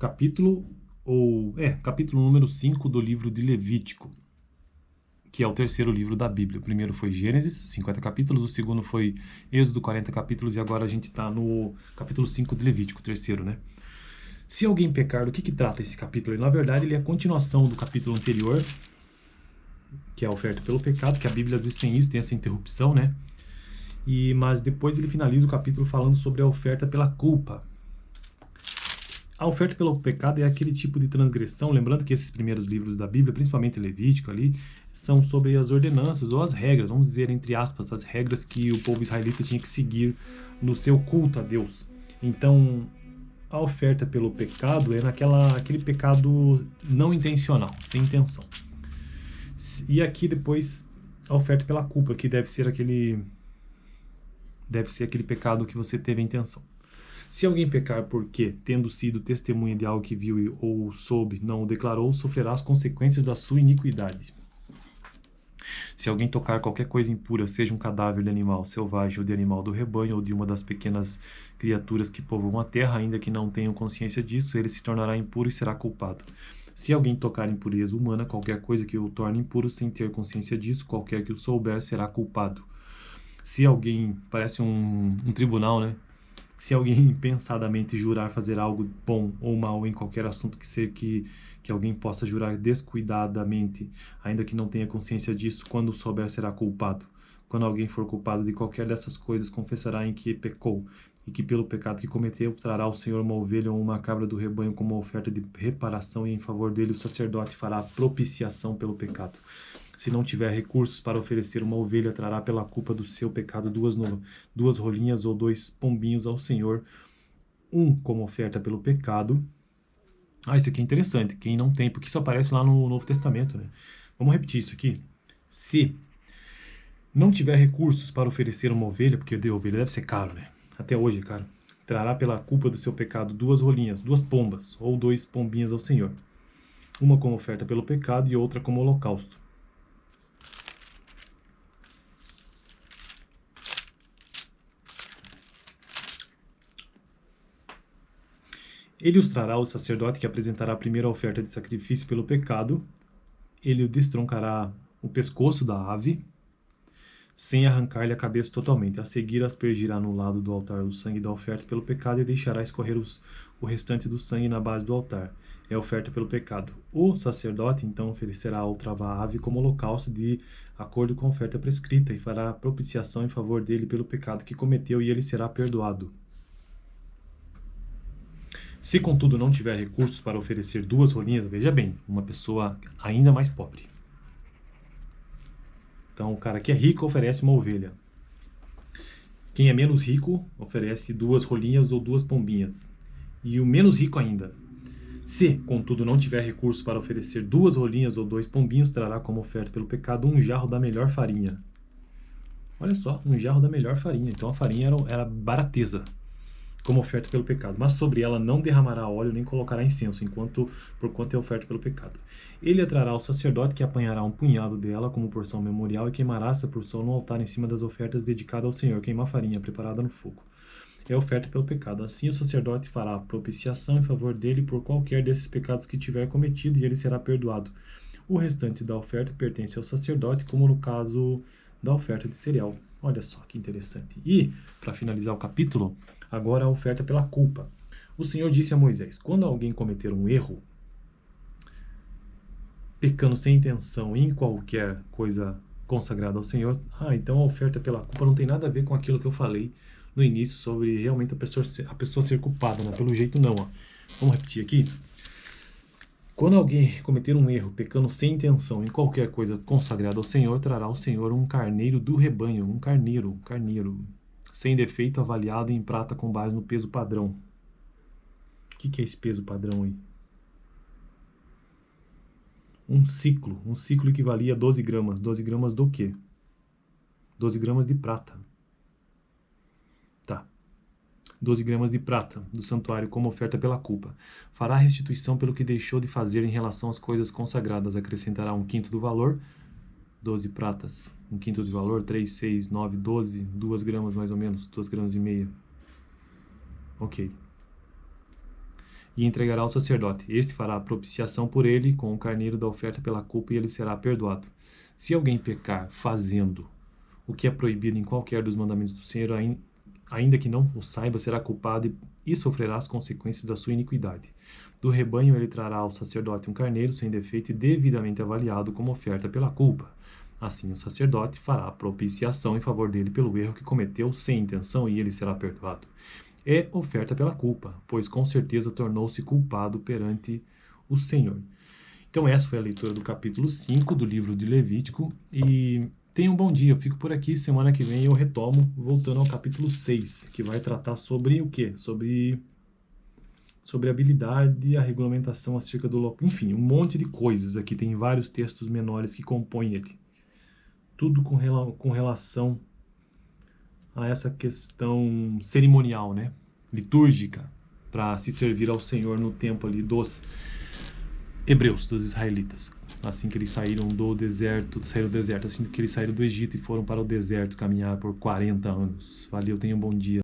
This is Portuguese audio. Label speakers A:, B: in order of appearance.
A: capítulo número 5 do livro de Levítico, que é o terceiro livro da Bíblia. O primeiro foi Gênesis, 50 capítulos, o segundo foi Êxodo, 40 capítulos, e agora a gente está no capítulo 5 de Levítico, o terceiro, né? Se alguém pecar, do que trata esse capítulo? Na verdade, ele é a continuação do capítulo anterior, que é a oferta pelo pecado, que a Bíblia às vezes tem isso, tem essa interrupção, né? Mas depois ele finaliza o capítulo falando sobre a oferta pela culpa. A oferta pelo pecado é aquele tipo de transgressão, lembrando que esses primeiros livros da Bíblia, principalmente Levítico ali, são sobre as ordenanças ou as regras, vamos dizer entre aspas, as regras que o povo israelita tinha que seguir no seu culto a Deus. Então, a oferta pelo pecado é aquele pecado não intencional, sem intenção. E aqui depois a oferta pela culpa, que deve ser aquele pecado que você teve a intenção. Se alguém pecar porque, tendo sido testemunha de algo que viu ou soube, não o declarou, sofrerá as consequências da sua iniquidade. Se alguém tocar qualquer coisa impura, seja um cadáver de animal selvagem ou de animal do rebanho ou de uma das pequenas criaturas que povoam a terra, ainda que não tenham consciência disso, ele se tornará impuro e será culpado. Se alguém tocar impureza humana, qualquer coisa que o torne impuro sem ter consciência disso, qualquer que o souber, será culpado. Se alguém, parece um tribunal, né? Se alguém pensadamente jurar fazer algo bom ou mal em qualquer assunto que alguém possa jurar descuidadamente, ainda que não tenha consciência disso, quando souber será culpado. Quando alguém for culpado de qualquer dessas coisas, confessará em que pecou, e que pelo pecado que cometeu trará ao Senhor uma ovelha ou uma cabra do rebanho como oferta de reparação, e em favor dele o sacerdote fará propiciação pelo pecado. Se não tiver recursos para oferecer uma ovelha, trará pela culpa do seu pecado duas rolinhas ou 2 pombinhos ao Senhor, um como oferta pelo pecado. Isso aqui é interessante, quem não tem, porque isso aparece lá no Novo Testamento, né? Vamos repetir isso aqui. Se não tiver recursos para oferecer uma ovelha, porque de ovelha deve ser caro, né? Até hoje é caro. Trará pela culpa do seu pecado 2 rolinhas, 2 pombas ou 2 pombinhas ao Senhor. Uma como oferta pelo pecado e outra como holocausto. Ele os trará ao sacerdote, que apresentará a primeira oferta de sacrifício pelo pecado. Ele o destroncará o pescoço da ave, sem arrancar-lhe a cabeça totalmente. A seguir, aspergirá no lado do altar o sangue da oferta pelo pecado e deixará escorrer o restante do sangue na base do altar. É a oferta pelo pecado. O sacerdote, então, oferecerá outra ave como holocausto de acordo com a oferta prescrita e fará propiciação em favor dele pelo pecado que cometeu, e ele será perdoado. Se, contudo, não tiver recursos para oferecer 2 rolinhas, veja bem, uma pessoa ainda mais pobre. Então, o cara que é rico oferece uma ovelha. Quem é menos rico oferece 2 rolinhas ou 2 pombinhas. E o menos rico ainda. Se, contudo, não tiver recursos para oferecer 2 rolinhas ou 2 pombinhos, trará como oferta pelo pecado um jarro da melhor farinha. Olha só, um jarro da melhor farinha. Então a farinha era barateza, como oferta pelo pecado, mas sobre ela não derramará óleo nem colocará incenso, porquanto é oferta pelo pecado. Ele a trará ao sacerdote, que apanhará um punhado dela como porção memorial e queimará essa porção no altar em cima das ofertas dedicadas ao Senhor, queimar farinha preparada no fogo. É oferta pelo pecado. Assim o sacerdote fará propiciação em favor dele por qualquer desses pecados que tiver cometido, e ele será perdoado. O restante da oferta pertence ao sacerdote, como no caso da oferta de cereal. Olha só que interessante. E, para finalizar o capítulo, agora a oferta pela culpa. O Senhor disse a Moisés: quando alguém cometer um erro, pecando sem intenção em qualquer coisa consagrada ao Senhor, então a oferta pela culpa não tem nada a ver com aquilo que eu falei no início sobre realmente a pessoa ser culpada, né? Pelo jeito não, ó. Vamos repetir aqui. Quando alguém cometer um erro, pecando sem intenção em qualquer coisa consagrada ao Senhor, trará ao Senhor um carneiro do rebanho, um carneiro, sem defeito, avaliado em prata com base no peso padrão. O que é esse peso padrão aí? Um ciclo equivalia a 12 gramas. 12 gramas do quê? 12 gramas de prata. Tá. 12 gramas de prata do santuário como oferta pela culpa. Fará restituição pelo que deixou de fazer em relação às coisas consagradas. Acrescentará 1/5 do valor, 12 pratas. 1/5 do valor, 3, 6, 9, 12, 2 gramas mais ou menos, 2 gramas e meia. Ok. e entregará ao sacerdote. Este fará a propiciação por ele com o carneiro da oferta pela culpa e ele será perdoado. Se alguém pecar fazendo o que é proibido em qualquer dos mandamentos do Senhor, ainda que não o saiba, será culpado e sofrerá as consequências da sua iniquidade. Do rebanho ele trará ao sacerdote um carneiro sem defeito e devidamente avaliado como oferta pela culpa. Assim o sacerdote fará a propiciação em favor dele pelo erro que cometeu sem intenção e ele será perdoado. É oferta pela culpa, pois com certeza tornou-se culpado perante o Senhor. Então essa foi a leitura do capítulo 5 do livro de Levítico e tenha um bom dia. Eu fico por aqui, semana que vem eu retomo, voltando ao capítulo 6, que vai tratar sobre o quê? Sobre a habilidade, a regulamentação acerca do local, enfim, um monte de coisas aqui, tem vários textos menores que compõem ele. Tudo com relação a essa questão cerimonial, né? Litúrgica, para se servir ao Senhor no tempo ali dos hebreus, dos israelitas. Assim que eles saíram do deserto, assim que eles saíram do Egito e foram para o deserto caminhar por 40 anos. Valeu, tenham um bom dia.